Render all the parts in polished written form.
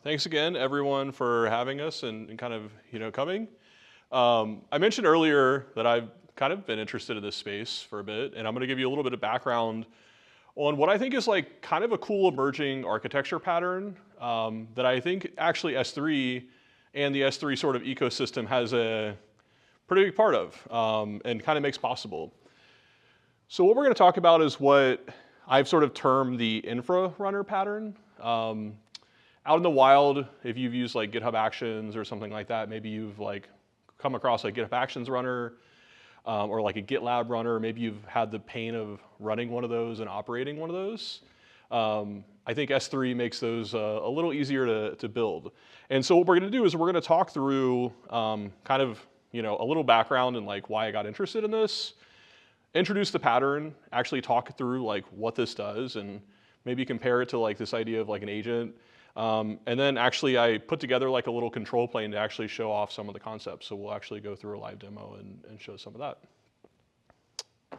Thanks again, everyone, for having us and kind of coming. I mentioned earlier that I've kind of been interested in this space for a bit, and I'm going to give you a little bit of background on what I think is like kind of a cool emerging architecture pattern that I think actually S3 and the S3 sort of ecosystem has a pretty big part of and kind of makes possible. So what we're going to talk about is what I've sort of termed the Infra Runner Pattern. Out in the wild, if you've used like GitHub Actions or something like that, maybe you've like come across a GitHub Actions runner or like a GitLab runner. Maybe you've had the pain of running one of those and operating one of those. I think S3 makes those a little easier to build. And so what we're going to do is we're going to talk through kind of a little background and like why I got interested in this, introduce the pattern, actually talk through like what this does, and maybe compare it to like this idea of like an agent. And then actually I put together like a little control plane to actually show off some of the concepts. So we'll actually go through a live demo and show some of that.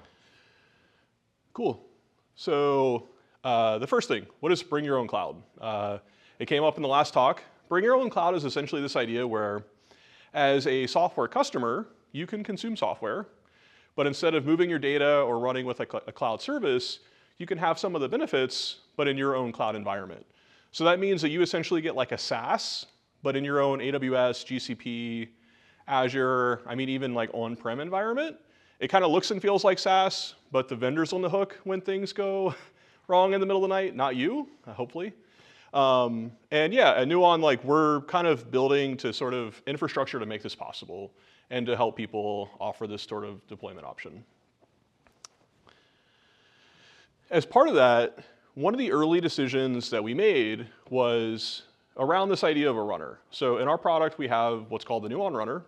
Cool. So the first thing, what is bring your own cloud? It came up in the last talk. Bring your own cloud is essentially this idea where as a software customer, you can consume software, but instead of moving your data or running with a cloud service, you can have some of the benefits, but in your own cloud environment. So that means that you essentially get like a SaaS, but in your own AWS, GCP, Azure, even like on-prem environment. It kind of looks and feels like SaaS, but the vendor's on the hook when things go wrong in the middle of the night, not you, hopefully. And yeah, at Nuon, like we're kind of building to sort of infrastructure to make this possible and to help people offer this sort of deployment option. As part of that, one of the early decisions that we made was around this idea of a runner. So in our product, we have what's called the Nuon runner.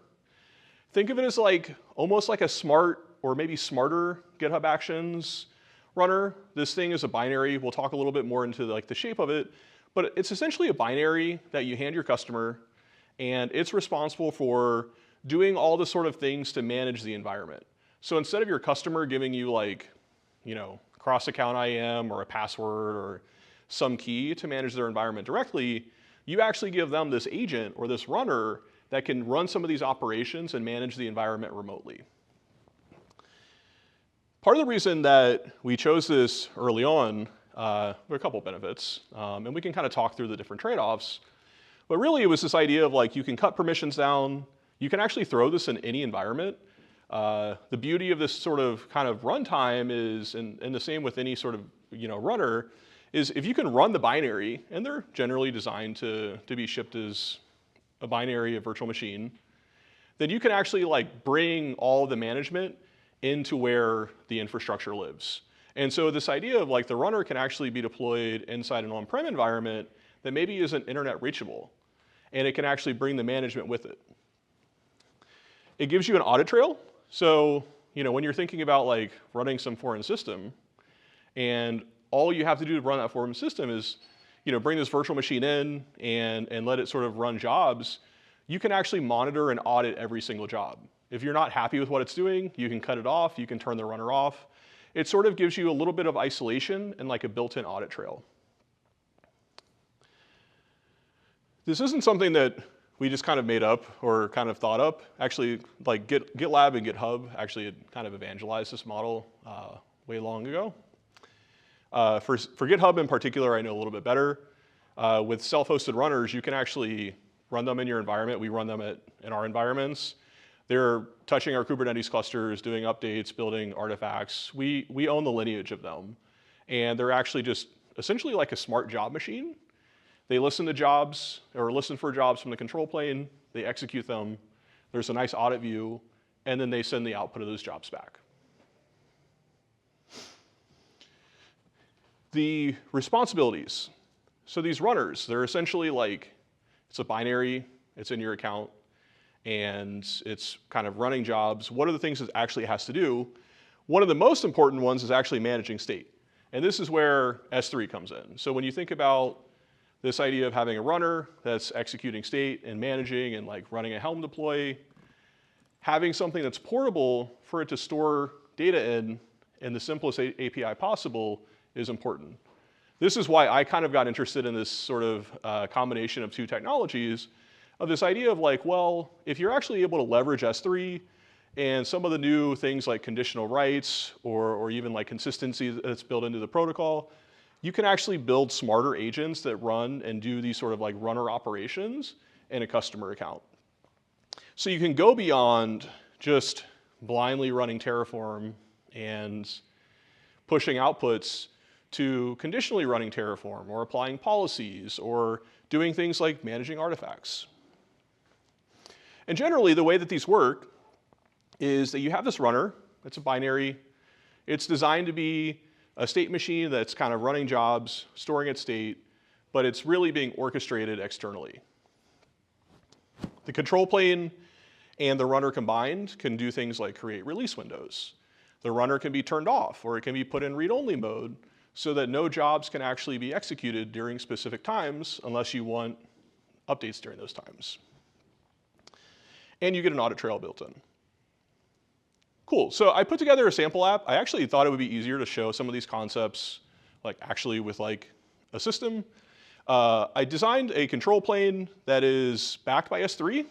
Think of it as like almost like a smart or maybe smarter GitHub Actions runner. This thing is a binary. We'll talk a little bit more into like the shape of it, but it's essentially a binary that you hand your customer, and it's responsible for doing all the sort of things to manage the environment. So instead of your customer giving you like, cross-account IAM or a password or some key to manage their environment directly, you actually give them this agent or this runner that can run some of these operations and manage the environment remotely. Part of the reason that we chose this early on, there are a couple benefits, and we can kind of talk through the different trade-offs, but really it was this idea of like you can cut permissions down, you can actually throw this in any environment. The beauty of this sort of kind of runtime is, and the same with any sort of runner, is if you can run the binary, and they're generally designed to be shipped as a binary, a virtual machine, then you can actually like bring all the management into where the infrastructure lives. And so this idea of like the runner can actually be deployed inside an on-prem environment that maybe isn't internet reachable, and it can actually bring the management with it. It gives you an audit trail. So, when you're thinking about like running some foreign system, and all you have to do to run that foreign system is, bring this virtual machine in and let it sort of run jobs, you can actually monitor and audit every single job. If you're not happy with what it's doing, you can cut it off, you can turn the runner off. It sort of gives you a little bit of isolation and like a built-in audit trail. This isn't something that we just kind of made up or kind of thought up. Actually, like GitLab and GitHub actually had kind of evangelized this model way long ago. For GitHub in particular, I know a little bit better. With self-hosted runners, you can actually run them in your environment. We run them in our environments. They're touching our Kubernetes clusters, doing updates, building artifacts. We own the lineage of them. And they're actually just essentially like a smart job machine. They listen to jobs, or listen for jobs from the control plane, they execute them, there's a nice audit view, and then they send the output of those jobs back. The responsibilities. So these runners, they're essentially like, it's a binary, it's in your account, and it's kind of running jobs. What are the things it actually has to do? One of the most important ones is actually managing state. And this is where S3 comes in. So when you think about this idea of having a runner that's executing state and managing and like running a Helm deploy, having something that's portable for it to store data in the simplest API possible is important. This is why I kind of got interested in this sort of combination of two technologies, of this idea of like, well, if you're actually able to leverage S3 and some of the new things like conditional writes or even like consistency that's built into the protocol, you can actually build smarter agents that run and do these sort of like runner operations in a customer account. So you can go beyond just blindly running Terraform and pushing outputs to conditionally running Terraform or applying policies or doing things like managing artifacts. And generally, the way that these work is that you have this runner. It's a binary. It's designed to be a state machine that's kind of running jobs, storing its state, but it's really being orchestrated externally. The control plane and the runner combined can do things like create release windows. The runner can be turned off, or it can be put in read-only mode so that no jobs can actually be executed during specific times unless you want updates during those times. And you get an audit trail built in. Cool, so I put together a sample app. I actually thought it would be easier to show some of these concepts like actually with like a system. I designed a control plane that is backed by S3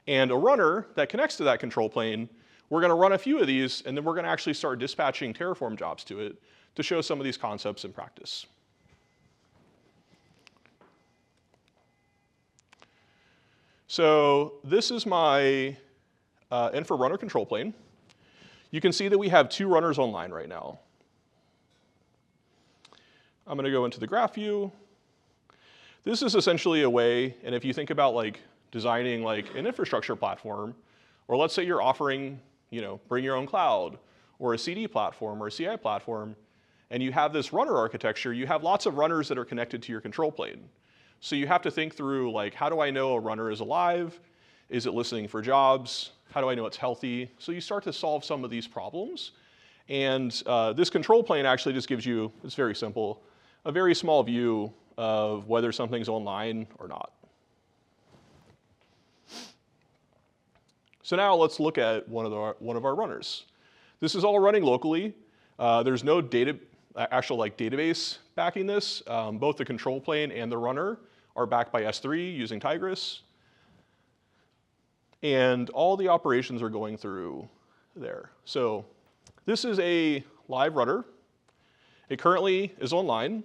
and a runner that connects to that control plane. We're gonna run a few of these and then we're gonna actually start dispatching Terraform jobs to it to show some of these concepts in practice. So this is my Infra Runner control plane. You can see that we have two runners online right now. I'm gonna go into the graph view. This is essentially a way, and if you think about like designing like an infrastructure platform, or let's say you're offering, bring your own cloud, or a CD platform or a CI platform, and you have this runner architecture, you have lots of runners that are connected to your control plane. So you have to think through like, how do I know a runner is alive? Is it listening for jobs? How do I know it's healthy? So you start to solve some of these problems. And this control plane actually just gives you, it's very simple, a very small view of whether something's online or not. So now let's look at one of our runners. This is all running locally. There's no actual database backing this. Both the control plane and the runner are backed by S3 using Tigris. And all the operations are going through there. So this is a live runner. It currently is online.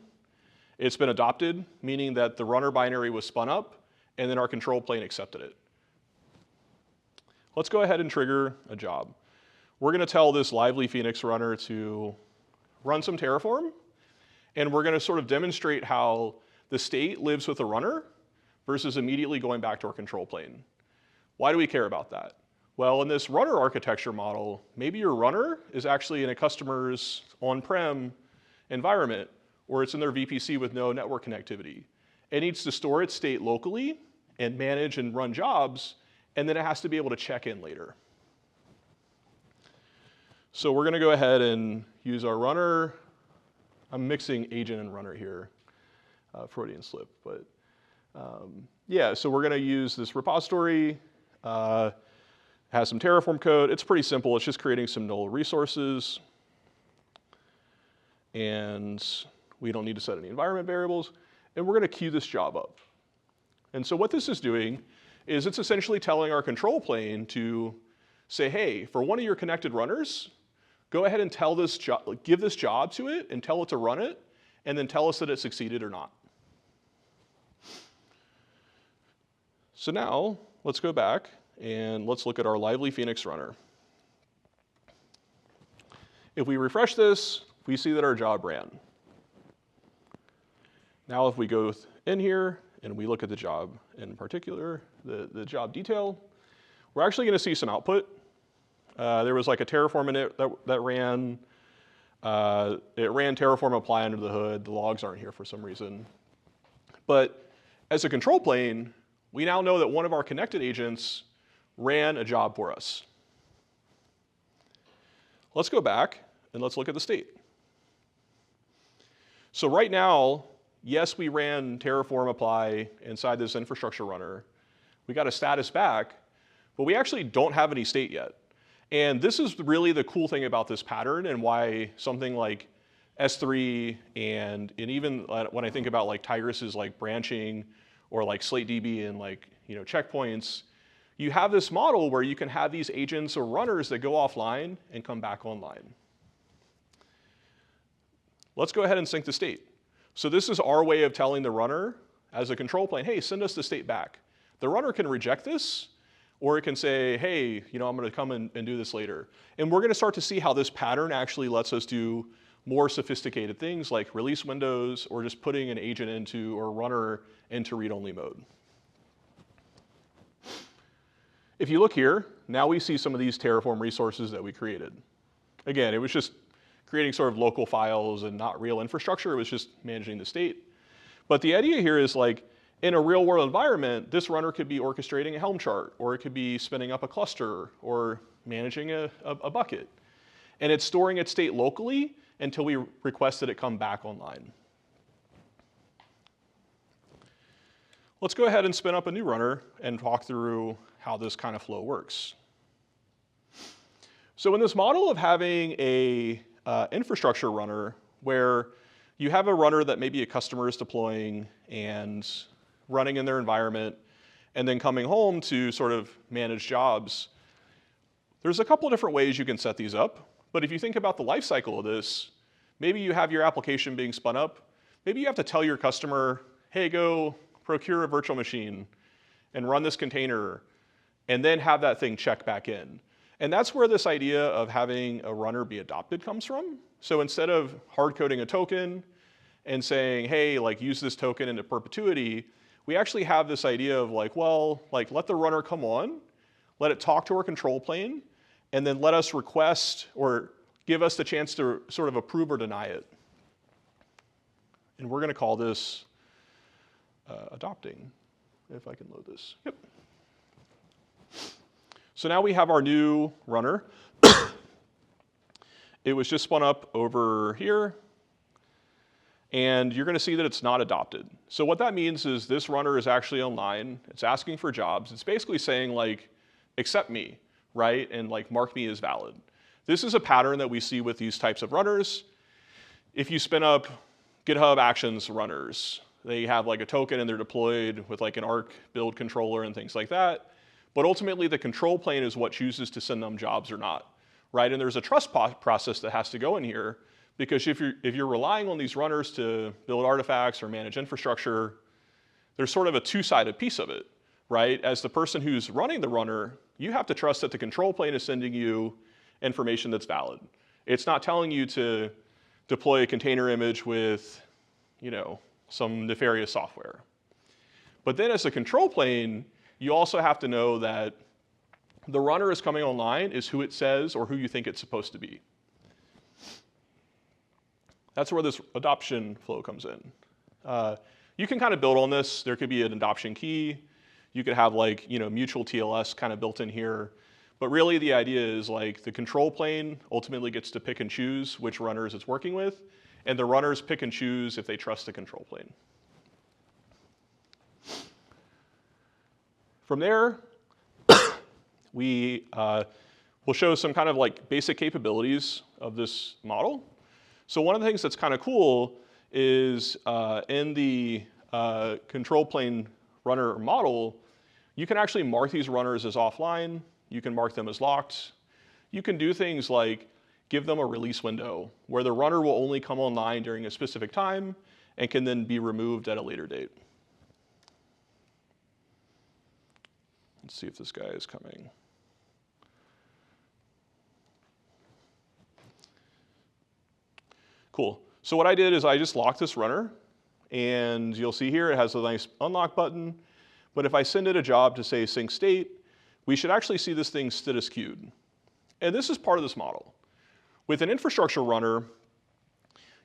It's been adopted, meaning that the runner binary was spun up, and then our control plane accepted it. Let's go ahead and trigger a job. We're gonna tell this lively Phoenix runner to run some Terraform, and we're gonna sort of demonstrate how the state lives with the runner versus immediately going back to our control plane. Why do we care about that? Well, in this runner architecture model, maybe your runner is actually in a customer's on-prem environment, or it's in their VPC with no network connectivity. It needs to store its state locally and manage and run jobs, and then it has to be able to check in later. So we're gonna go ahead and use our runner. I'm mixing agent and runner here, Freudian slip, but yeah, so we're gonna use this repository, has some Terraform code. It's pretty simple, it's just creating some null resources. And we don't need to set any environment variables. And we're gonna queue this job up. And so what this is doing is it's essentially telling our control plane to say, hey, for one of your connected runners, go ahead and give this job to it and tell it to run it, and then tell us that it succeeded or not. So now, let's go back and let's look at our lively Phoenix runner. If we refresh this, we see that our job ran. Now if we go in here and we look at the job in particular, the job detail, we're actually gonna see some output. There was like a Terraform in it that ran. It ran Terraform apply under the hood. The logs aren't here for some reason. But as a control plane, we now know that one of our connected agents ran a job for us. Let's go back and let's look at the state. So right now, yes, we ran Terraform apply inside this infrastructure runner. We got a status back, but we actually don't have any state yet. And this is really the cool thing about this pattern and why something like S3, and even when I think about like Tigris's like branching or like SlateDB and like, checkpoints, you have this model where you can have these agents or runners that go offline and come back online. Let's go ahead and sync the state. So this is our way of telling the runner as a control plane, hey, send us the state back. The runner can reject this, or it can say, hey, I'm going to come and do this later. And we're going to start to see how this pattern actually lets us do more sophisticated things like release windows or just putting an agent into or runner into read-only mode. If you look here, now we see some of these Terraform resources that we created. Again, it was just creating sort of local files and not real infrastructure. It was just managing the state. But the idea here is like, in a real world environment, this runner could be orchestrating a Helm chart, or it could be spinning up a cluster, or managing a bucket. And it's storing its state locally until we request that it come back online. Let's go ahead and spin up a new runner and talk through how this kind of flow works. So in this model of having a infrastructure runner where you have a runner that maybe a customer is deploying and running in their environment and then coming home to sort of manage jobs, there's a couple of different ways you can set these up. But if you think about the life cycle of this, maybe you have your application being spun up. Maybe you have to tell your customer, hey, go procure a virtual machine and run this container, and then have that thing check back in. And that's where this idea of having a runner be adopted comes from. So instead of hard coding a token and saying, hey, like use this token into perpetuity, we actually have this idea of like, well, like let the runner come on, let it talk to our control plane, and then let us request or give us the chance to sort of approve or deny it. And we're going to call this adopting, if I can load this. Yep. So now we have our new runner. It was just spun up over here. And you're going to see that it's not adopted. So what that means is this runner is actually online. It's asking for jobs. It's basically saying like, accept me, right? And like mark me as valid. This is a pattern that we see with these types of runners. If you spin up GitHub Actions runners, they have like a token and they're deployed with like an Arc build controller and things like that. But ultimately the control plane is what chooses to send them jobs or not, right? And there's a trust process that has to go in here, because if you're relying on these runners to build artifacts or manage infrastructure, there's sort of a two-sided piece of it, right? As the person who's running the runner, you have to trust that the control plane is sending you information that's valid. It's not telling you to deploy a container image with, some nefarious software. But then as a control plane, you also have to know that the runner is coming online is who it says or who you think it's supposed to be. That's where this adoption flow comes in. You can kind of build on this. There could be an adoption key. You could have like, mutual TLS kind of built in here. But really the idea is like the control plane ultimately gets to pick and choose which runners it's working with, and the runners pick and choose if they trust the control plane. From there, we will show some kind of like basic capabilities of this model. So one of the things that's kind of cool is in the control plane runner model, you can actually mark these runners as offline. You can mark them as locked. You can do things like give them a release window where the runner will only come online during a specific time and can then be removed at a later date. Let's see if this guy is coming. Cool. So what I did is I just locked this runner, and you'll see here it has a nice unlock button. But if I send it a job to say sync state, we should actually see this thing status queued. And this is part of this model. With an infrastructure runner,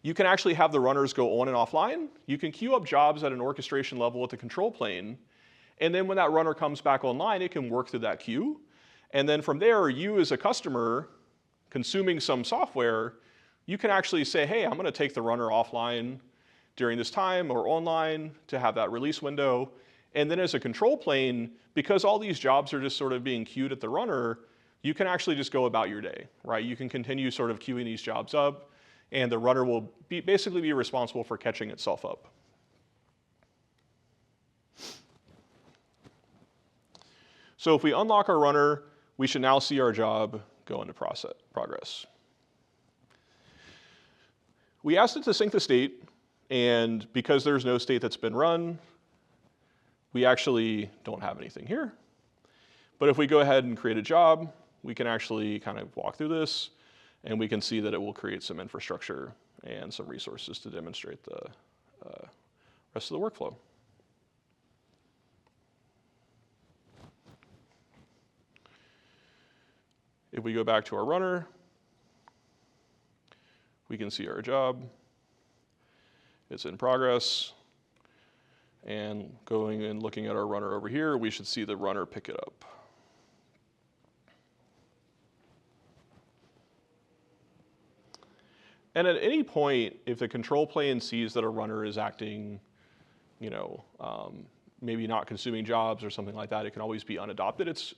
you can actually have the runners go on and offline. You can queue up jobs at an orchestration level at the control plane. And then when that runner comes back online, it can work through that queue. And then from there, you as a customer consuming some software, you can actually say, hey, I'm going to take the runner offline during this time or online to have that release window. And then as a control plane, because all these jobs are just sort of being queued at the runner, you can actually just go about your day, right? You can continue sort of queuing these jobs up. and the runner will basically be responsible for catching itself up. So if we unlock our runner, we should now see our job go into progress. We asked it to sync the state, and because there's no state that's been run, we actually don't have anything here. But if we go ahead and create a job, we can actually kind of walk through this, and we can see that it will create some infrastructure and some resources to demonstrate the rest of the workflow. If we go back to our runner, we can see our job. It's in progress. And going and looking at our runner over here, we should see the runner pick it up. And at any point, if the control plane sees that a runner is acting, maybe not consuming jobs or something like that, it can always be unadopted. It's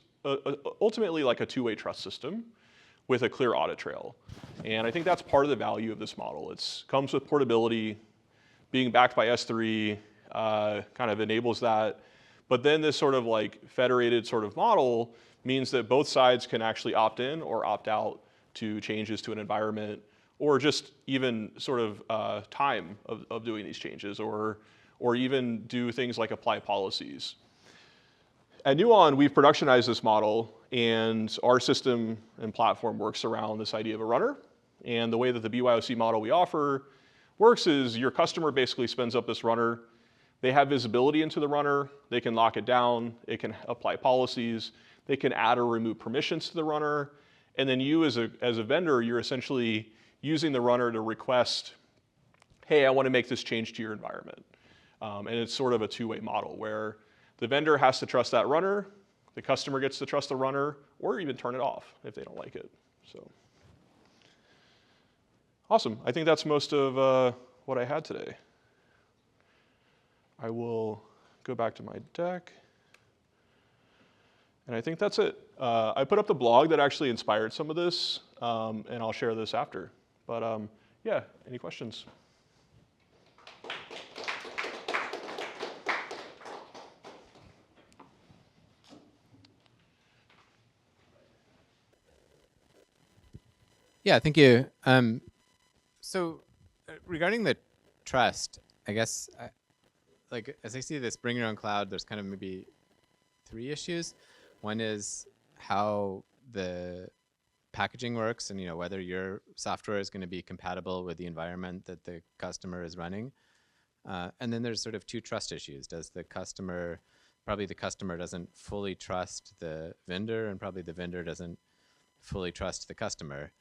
ultimately like a two-way trust system with a clear audit trail. And I think that's part of the value of this model. It comes with portability, being backed by S3 kind of enables that. But then this sort of like federated sort of model means that both sides can actually opt in or opt out to changes to an environment, or just even sort of time of doing these changes, or even do things like apply policies. At Nuon, we've productionized this model, and our system and platform works around this idea of a runner. And the way that the BYOC model we offer works is your customer basically spins up this runner. They have visibility into the runner. They can lock it down. It can apply policies. They can add or remove permissions to the runner. And then you as a vendor, you're essentially using the runner to request, hey, I want to make this change to your environment. And it's sort of a two-way model where the vendor has to trust that runner, the customer gets to trust the runner, or even turn it off if they don't like it. So, awesome. I think that's most of what I had today. I will go back to my deck. And I think that's it. I put up the blog that actually inspired some of this, and I'll share this after. But yeah, any questions? Yeah, thank you. So regarding the trust, I guess, like as I see this bring your own cloud, there's kind of maybe 3 issues. One is how the packaging works, and whether your software is going to be compatible with the environment that the customer is running. And then there's sort of 2 trust issues. Probably the customer doesn't fully trust the vendor, and probably the vendor doesn't fully trust the customer.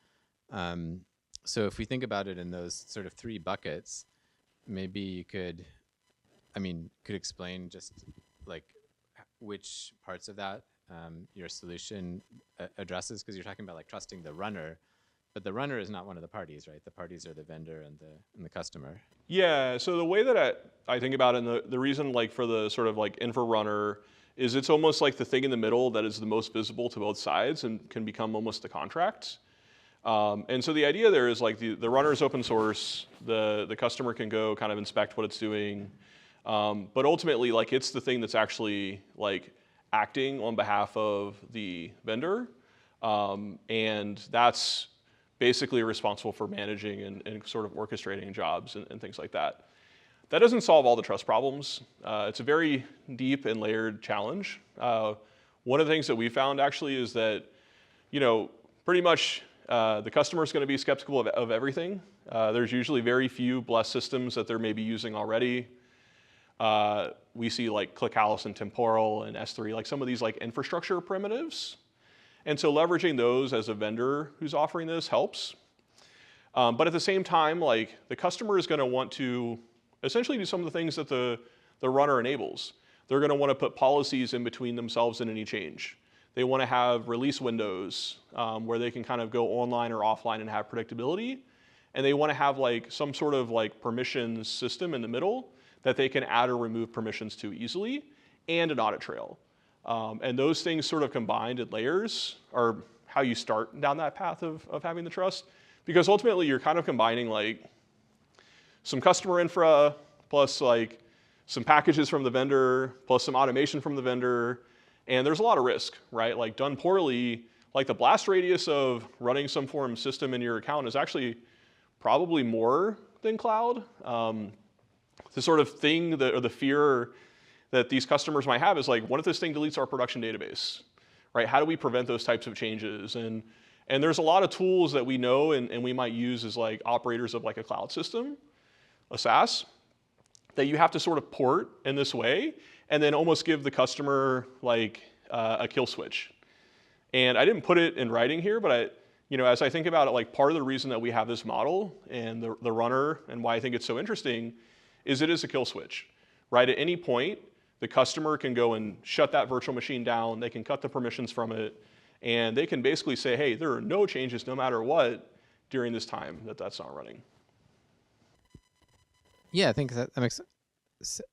So if we think about it in those sort of 3 buckets, maybe you could explain just like which parts of that your solution addresses, because you're talking about like trusting the runner, but the runner is not one of the parties, right? The parties are the vendor and the customer. Yeah, so the way that I think about it, and the reason like for the sort of like Infra Runner is it's almost like the thing in the middle that is the most visible to both sides and can become almost the contract. And so the idea there is like the runner is open source, the customer can go kind of inspect what it's doing, but ultimately like it's the thing that's actually like acting on behalf of the vendor, and that's basically responsible for managing and sort of orchestrating jobs and things like that. That doesn't solve all the trust problems. It's a very deep and layered challenge. One of the things that we found actually is that, pretty much the customer is going to be skeptical of everything. There's usually very few blessed systems that they're maybe using already. We see like ClickHouse and Temporal and S3, like some of these like infrastructure primitives. And so leveraging those as a vendor who's offering this helps. But at the same time, like the customer is going to want to essentially do some of the things that the runner enables. They're going to want to put policies in between themselves and any change. They want to have release windows where they can kind of go online or offline and have predictability. And they want to have like some sort of like permissions system in the middle that they can add or remove permissions to easily, and an audit trail. And those things sort of combined in layers are how you start down that path of having the trust. because ultimately you're kind of combining like some customer infra plus like some packages from the vendor plus some automation from the vendor, and there's a lot of risk, right? Like done poorly, like the blast radius of running some form of system in your account is actually probably more than cloud. The sort of thing that, or the fear that these customers might have is like, what if this thing deletes our production database, right? How do we prevent those types of changes? And there's a lot of tools that we know and we might use as like operators of like a cloud system, a SaaS, that you have to sort of port in this way and then almost give the customer like a kill switch. And I didn't put it in writing here, but as I think about it, like part of the reason that we have this model and the runner and why I think it's so interesting is it is a kill switch, right? At any point, the customer can go and shut that virtual machine down, they can cut the permissions from it, and they can basically say, hey, there are no changes no matter what during this time that's not running. Yeah, I think that makes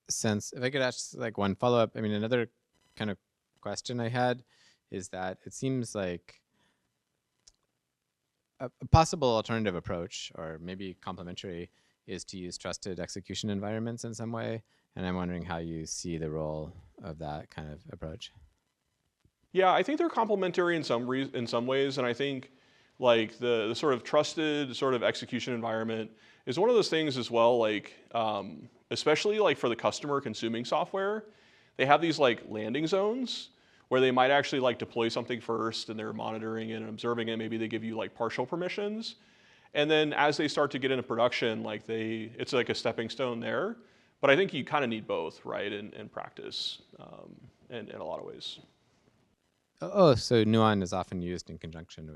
sense. If I could ask like one follow-up, I mean, another kind of question I had is that it seems like a possible alternative approach, or maybe complementary, is to use trusted execution environments in some way. And I'm wondering how you see the role of that kind of approach. Yeah, I think they're complementary in some ways, and I think like the sort of trusted sort of execution environment is one of those things as well. Like especially like for the customer consuming software, they have these like landing zones where they might actually like deploy something first and they're monitoring it and observing it. Maybe they give you like partial permissions, and then as they start to get into production, like it's like a stepping stone there. But I think you kind of need both, right, in practice, in a lot of ways. Oh, so Nuon is often used in conjunction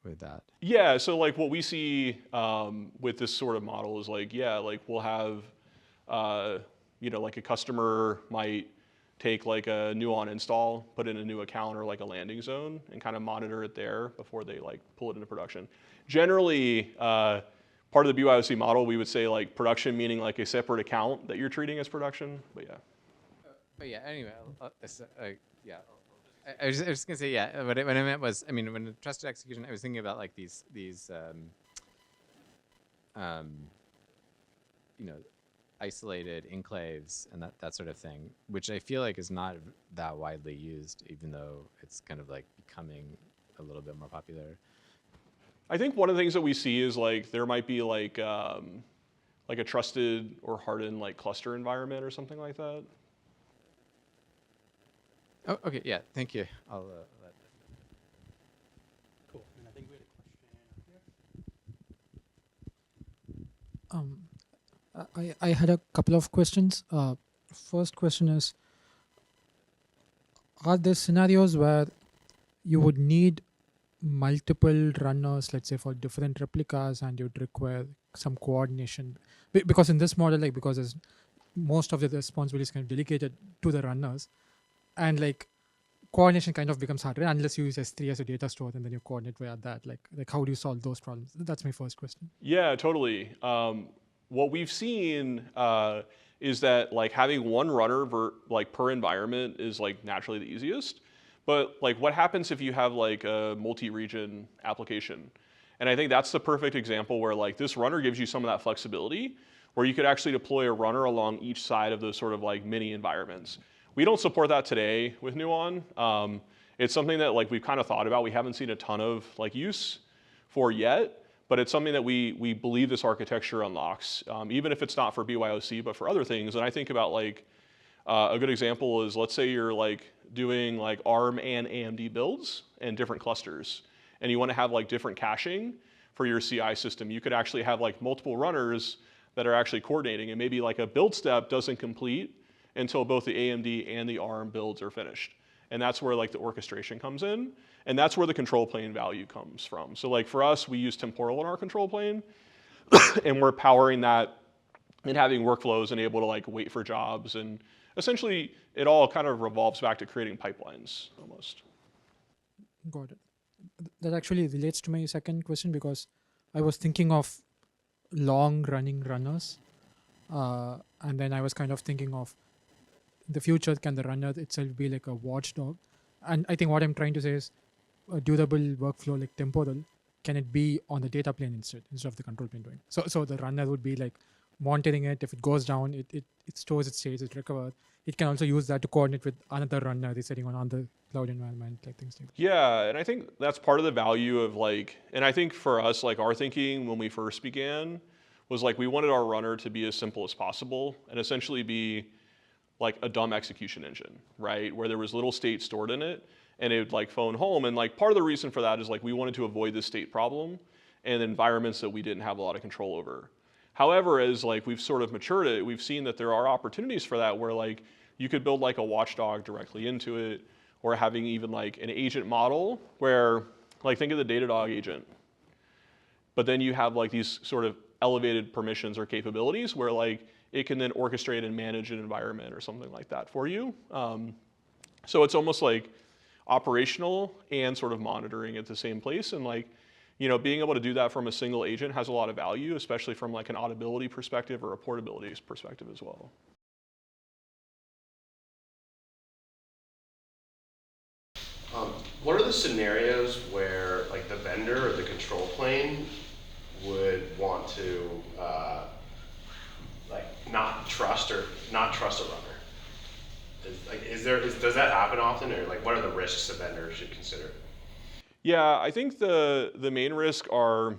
with that. Yeah, so like what we see with this sort of model is like, yeah, like we'll have, like a customer might take like a Nuon install, put in a new account or like a landing zone and kind of monitor it there before they like pull it into production. Generally, part of the BYOC model, we would say like production meaning like a separate account that you're treating as production, but yeah. But yeah, anyway, yeah. I was just gonna say, yeah. What I meant was, I mean, when trusted execution, I was thinking about like these isolated enclaves and that sort of thing, which I feel like is not that widely used, even though it's kind of like becoming a little bit more popular. I think one of the things that we see is like there might be like a trusted or hardened like cluster environment or something like that. Oh, okay, yeah, thank you. I'll let. Cool. And I think we had a question here. I had a couple of questions. First question is, are there scenarios where you would need multiple runners, let's say for different replicas, and you'd require some coordination? Because in this model, like because most of the responsibility is kind of delegated to the runners, and like coordination kind of becomes harder unless you use S3 as a data store and then you coordinate via that. Like how do you solve those problems? That's my first question. Yeah, totally. What we've seen is that like having one runner per environment is like naturally the easiest. But like what happens if you have like a multi-region application? And I think that's the perfect example where like this runner gives you some of that flexibility where you could actually deploy a runner along each side of those sort of like mini environments. We don't support that today with Nuon. It's something that like we've kind of thought about. We haven't seen a ton of like use for yet, but it's something that we believe this architecture unlocks, even if it's not for BYOC, but for other things. And I think about like a good example is, let's say you're like doing like ARM and AMD builds and different clusters, and you want to have like different caching for your CI system. You could actually have like multiple runners that are actually coordinating, and maybe like a build step doesn't complete until both the AMD and the ARM builds are finished. And that's where like the orchestration comes in. And that's where the control plane value comes from. So like for us, we use temporal in our control plane and we're powering that and having workflows and able to like wait for jobs. And essentially it all kind of revolves back to creating pipelines almost. Got it. That actually relates to my second question because I was thinking of long running runners. And then I was kind of thinking of in the future, can the runner itself be like a watchdog? And I think what I'm trying to say is a durable workflow like temporal can it be on the data plane instead of the control plane doing it? So the runner would be like monitoring it. If it goes down, it stores its states, it recovers. It can also use that to coordinate with another runner resetting on another cloud environment, like things like that. Yeah, and I think that's part of the value of like, and I think for us, like our thinking when we first began was like we wanted our runner to be as simple as possible and essentially be like a dumb execution engine, right? Where there was little state stored in it and it would like phone home. And like part of the reason for that is like we wanted to avoid this state problem and environments that we didn't have a lot of control over. However, as like we've sort of matured it, we've seen that there are opportunities for that where like you could build like a watchdog directly into it, or having even like an agent model where like think of the Datadog agent, but then you have like these sort of elevated permissions or capabilities where like it can then orchestrate and manage an environment or something like that for you. So it's almost like operational and sort of monitoring at the same place, and like, you know, being able to do that from a single agent has a lot of value, especially from like an auditability perspective or a portability perspective as well. What are the scenarios where like the vendor or the control plane would want to like not trust a runner? Does that happen often, or like what are the risks a vendor should consider? Yeah, I think the main risk are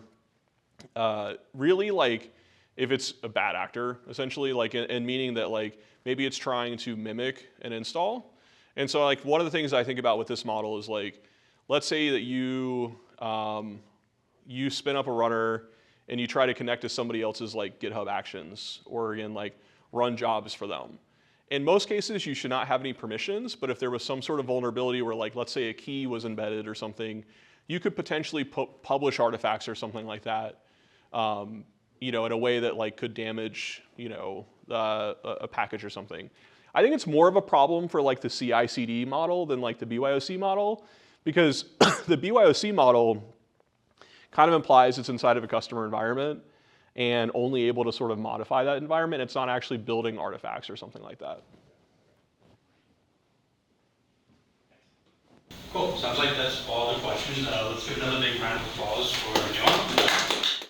really like if it's a bad actor, essentially, like, and meaning that like maybe it's trying to mimic an install. And so like one of the things I think about with this model is like, let's say that you spin up a runner and you try to connect to somebody else's like GitHub Actions, or again like run jobs for them. In most cases, you should not have any permissions, but if there was some sort of vulnerability where like, let's say a key was embedded or something, you could potentially publish artifacts or something like that, you know, in a way that like could damage, you know, a package or something. I think it's more of a problem for like the CI/CD model than like the BYOC model, because the BYOC model kind of implies it's inside of a customer environment and only able to sort of modify that environment. It's not actually building artifacts or something like that. Cool. Sounds like that's all the questions. Let's give another big round of applause for Nuon.